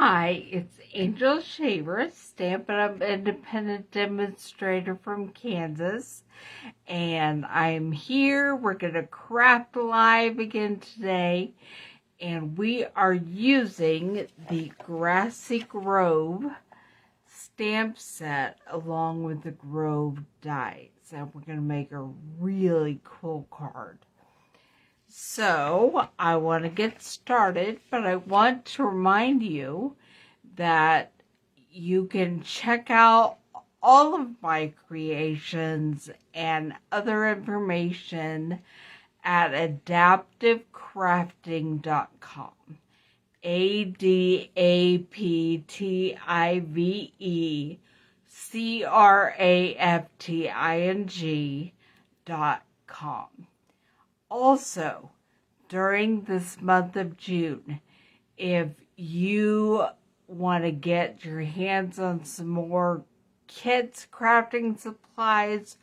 Hi, it's Angel Shaver, Stampin' Up independent demonstrator from Kansas, and I'm here. We're going to craft live again today, and we are using the Grassy Grove stamp set along with the Grove dies, and we're going to make a really cool card. So I want to get started, but I want to remind you that you can check out all of my creations and other information at adaptivecrafting.com. ADAPTIVECRAFTING.com. Also, during this month of June, if you want to get your hands on some more kits, crafting supplies,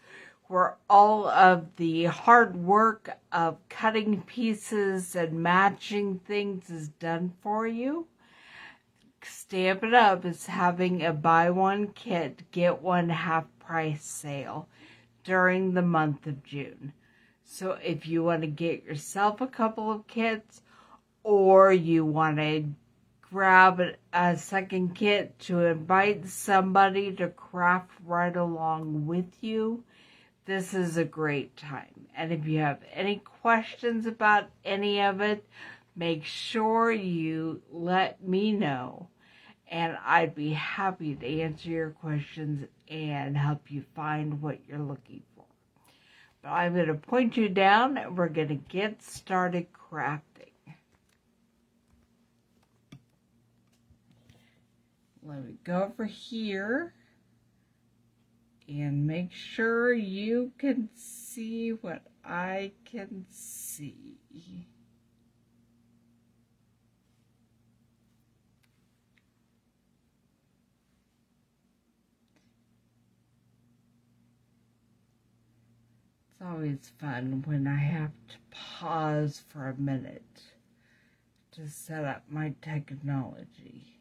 where all of the hard work of cutting pieces and matching things is done for you, Stampin' Up is having a buy one kit, get one half price sale during the month of June. So if you want to get yourself a couple of kits, or you want to grab a second kit to invite somebody to craft right along with you, this is a great time. And if you have any questions about any of it, make sure you let me know, and I'd be happy to answer your questions and help you find what you're looking for. But I'm going to point you down, and we're going to get started crafting. Let me go over here and make sure you can see what I can see. It's always fun when I have to pause for a minute to set up my technology.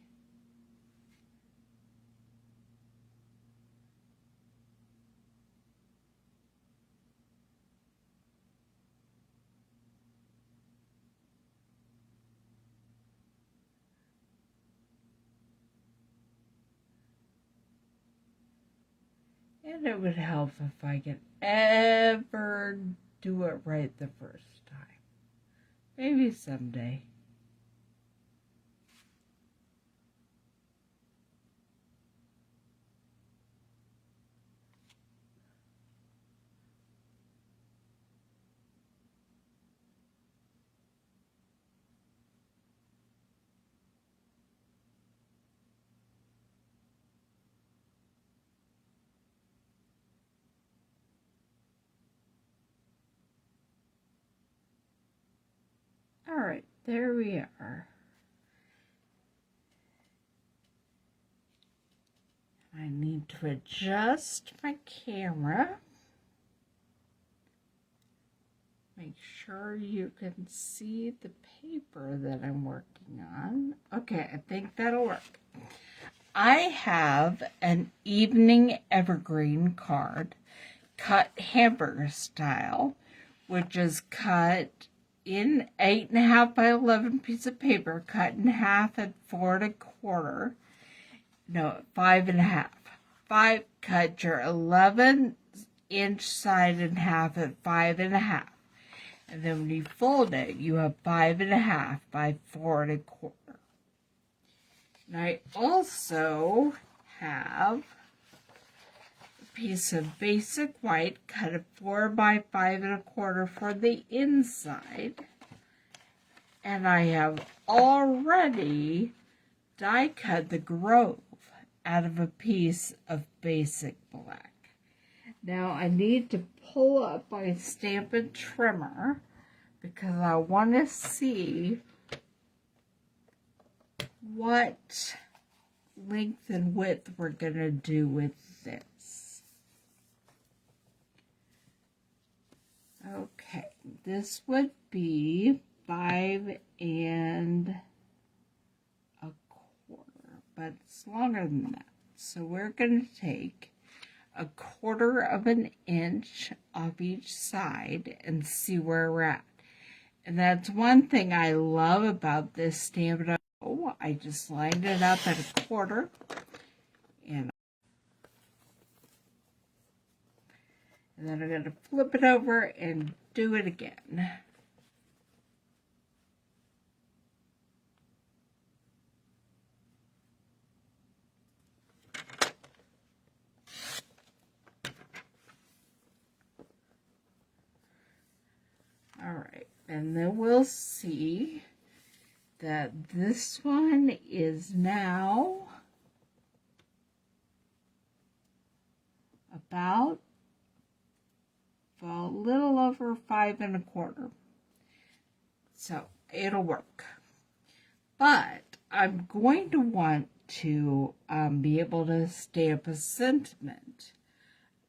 And it would help if I could ever do it right the first time. Maybe someday. All right, there we are. I need to adjust my camera. Make sure you can see the paper that I'm working on. Okay, I think that'll work. I have an evening evergreen card, cut hamburger style, which is cut in 8.5 by 11 piece of paper, cut in half at 4 1/4. No, 5.5. Cut your 11-inch side in half at 5.5. And then when you fold it, you have 5.5 by 4 1/4. And I also have a piece of basic white, cut at 4 by 5 1/4 for the inside. And I have already die cut the Grove out of a piece of basic black. Now I need to pull up my Stampin' trimmer because I want to see what length and width we're going to do with this. Okay, this would be 5 1/4. but it's longer than that. So we're going to take 1/4 of an inch off each side and see where we're at. And that's one thing I love about this Stampin' Up. Oh, I just lined it up at 1/4, and then I'm going to flip it over and do it again. All right, and then we'll see that this one is now about a little over 5 1/4. So it'll work. But I'm going to want to be able to stamp a sentiment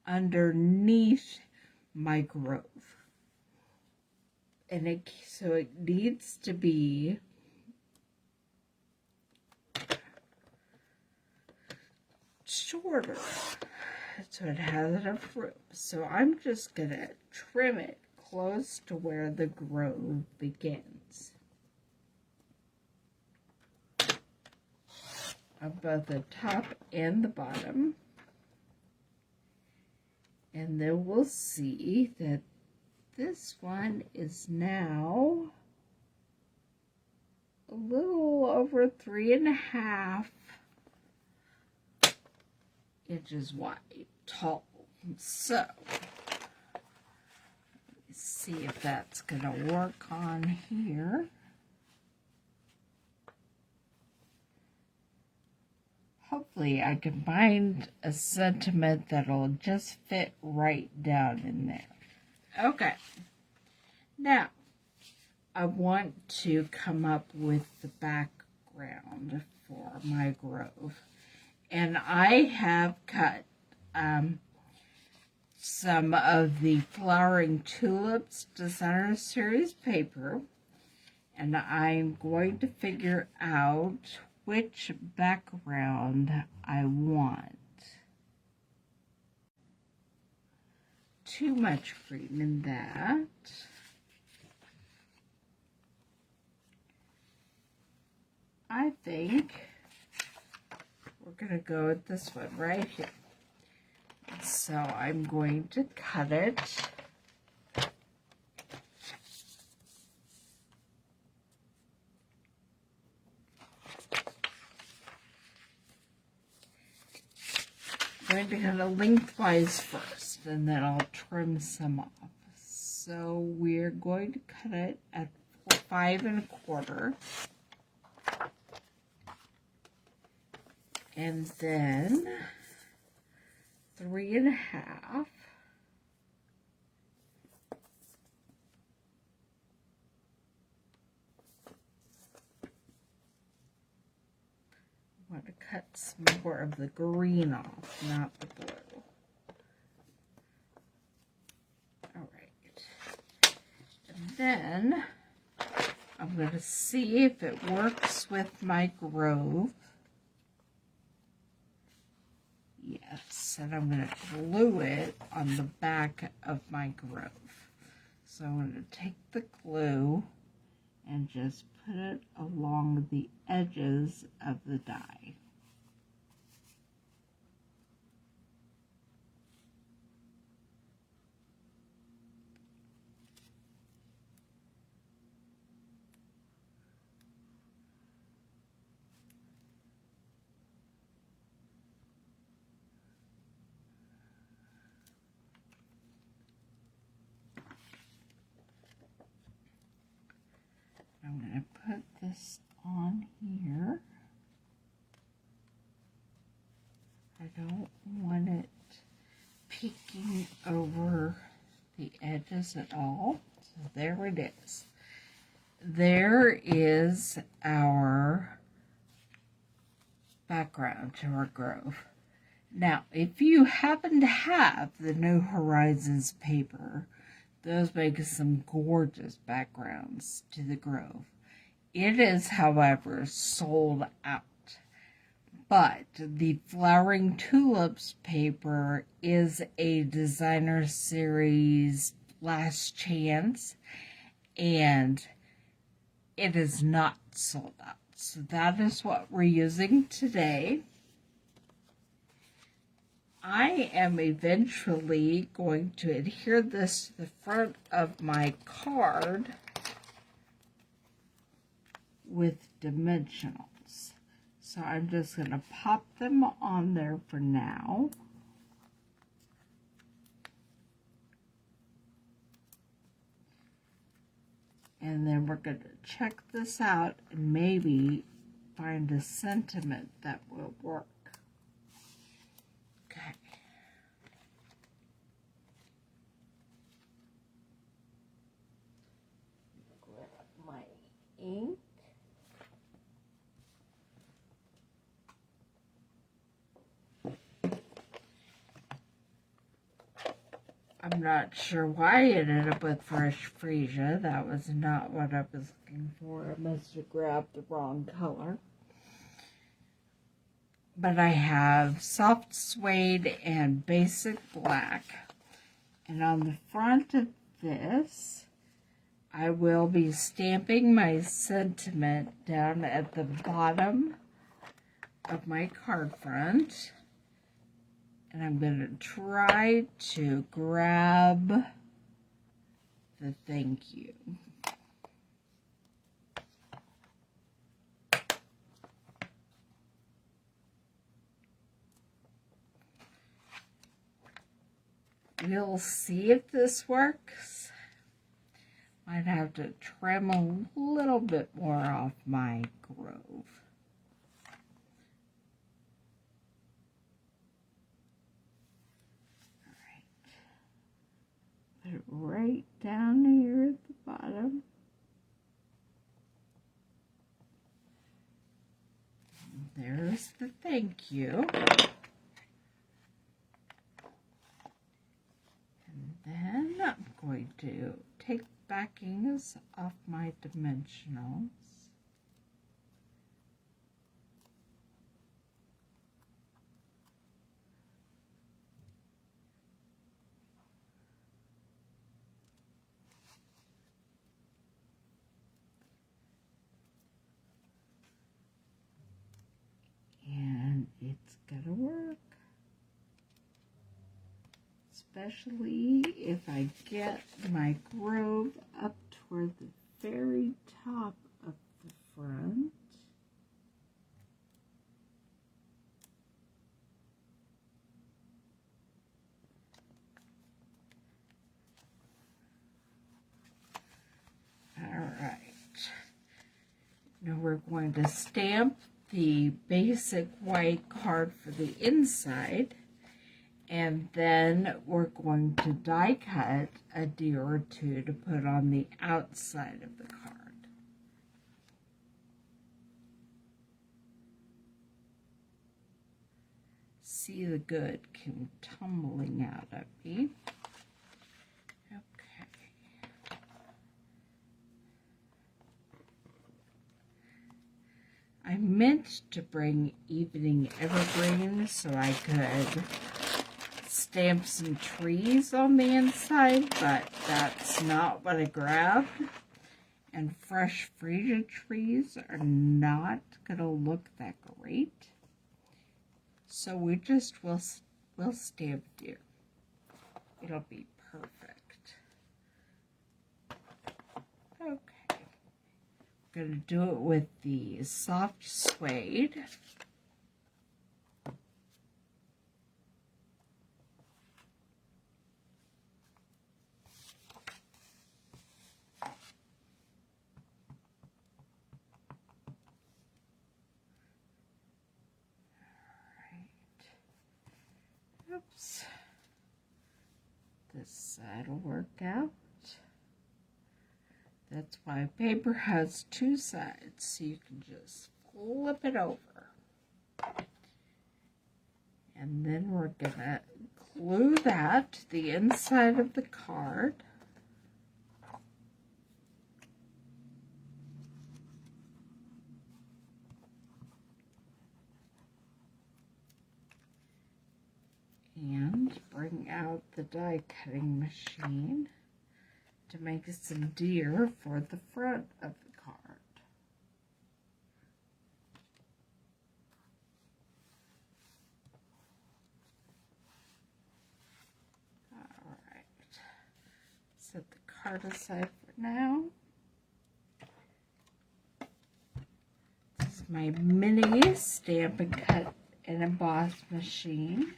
underneath my grove. And so it needs to be shorter so it has enough room. So I'm just going to trim it close to where the grove begins. On both the top and the bottom. And then we'll see that this one is now a little over 3.5 inches wide, tall. So, let me see if that's going to work on here. Hopefully I can find a sentiment that'll just fit right down in there. Okay, now I want to come up with the background for my grove. And I have cut some of the Flowering Tulips Designer Series paper, and I'm going to figure out which background I want. Too much green in that. I think we're going to go with this one right here. So I'm going to cut it. I'm going to cut it lengthwise first, and then I'll trim some off. So we're going to cut it at 5 1/4. And then 3 1/2. I want to cut some more of the green off, not the blue. All right. And then I'm going to see if it works with my grove. Yes, and I'm going to glue it on the back of my grove. So I'm going to take the glue and just put it along the edges of the die. I'm going to put this on here. I don't want it peeking over the edges at all. So there it is. There is our background to our grove. Now, if you happen to have the New Horizons paper, those make some gorgeous backgrounds to the grove. It is, however, sold out. But the Flowering Tulips paper is a designer series last chance, and it is not sold out. So that is what we're using today. I am eventually going to adhere this to the front of my card with dimensionals. So I'm just going to pop them on there for now. And then we're going to check this out and maybe find a sentiment that will work. Okay. Grab my ink. I'm not sure why I ended up with fresh freesia. That was not what I was looking for. I must have grabbed the wrong color. But I have soft suede and basic black. And on the front of this, I will be stamping my sentiment down at the bottom of my card front. And I'm going to try to grab the thank you. We'll see if this works. Might have to trim a little bit more off my grove. Put it right down here at the bottom. There's the thank you. And then I'm going to take backings off my dimensionals. And it's gonna work. Especially if I get my grove up toward the very top of the front. All right. Now we're going to stamp the basic white card for the inside. And then we're going to die cut a deer or two to put on the outside of the card. See the good come tumbling out at me. Okay. I meant to bring evening evergreen so I could stamp some trees on the inside, but that's not what I grabbed. And fresh freesia trees are not going to look that great. So we just will stamp deer. It'll be perfect. Okay. I'm going to do it with the soft suede. Oops. This side will work out. That's why paper has two sides, so you can just flip it over. And then we're gonna glue that to the inside of the card. bring out the die cutting machine to make some deer for the front of the card. Alright, set the card aside for now. This is my mini Stampin' Cut and Emboss machine.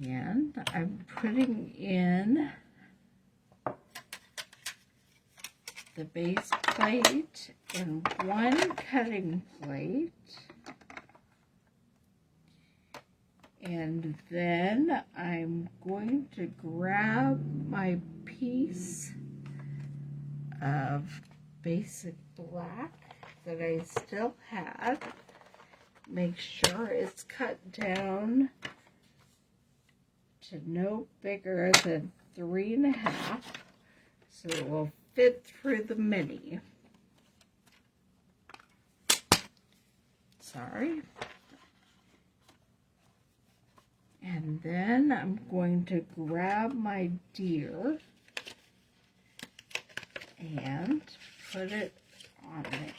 And I'm putting in the base plate and one cutting plate. And then I'm going to grab my piece of basic black that I still had. Make sure it's cut down to no bigger than 3.5, so it will fit through the mini. Sorry. And then I'm going to grab my deer and put it on there.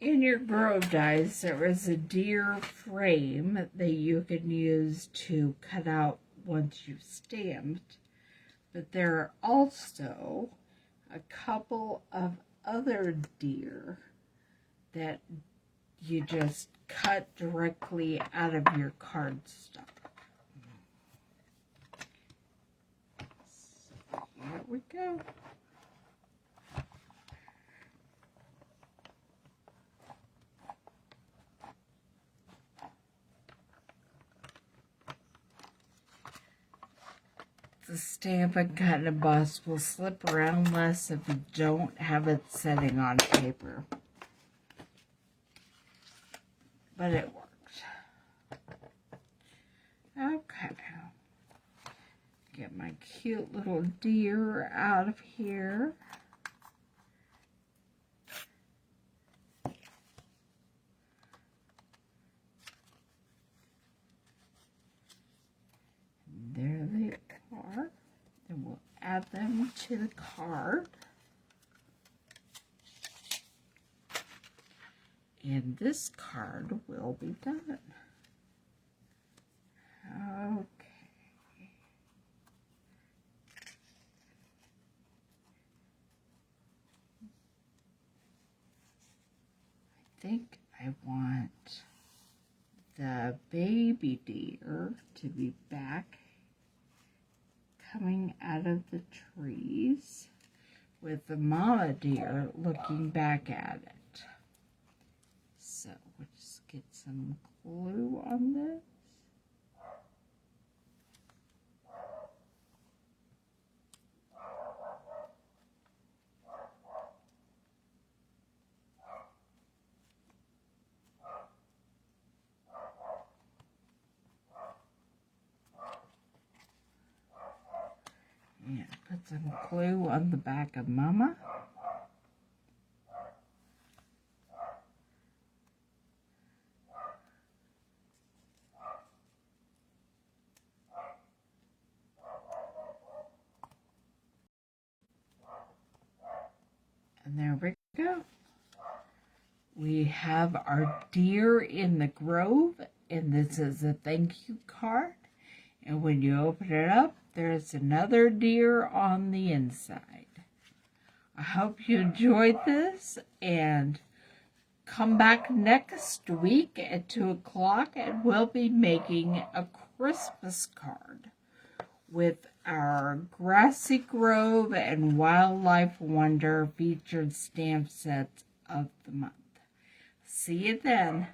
In your Grove dies, there is a deer frame that you can use to cut out once you've stamped, but there are also a couple of other deer that you just cut directly out of your cardstock. So here we go. The Stampin' Cut and Emboss will slip around less if you don't have it setting on paper. But it worked. Okay. Get my cute little deer out of here. There they are. Then we'll add them to the card. And this card will be done. Okay. I think I want the baby deer to be back coming out of the trees with the mama deer looking back at it. So we'll just get some glue on this. And put some glue on the back of Mama. And there we go. We have our deer in the grove, and this is a thank you card. And when you open it up, there's another deer on the inside. I hope you enjoyed this, and come back next week at 2 o'clock, and we'll be making a Christmas card with our Grassy Grove and Wildlife Wonder featured stamp sets of the month. See you then.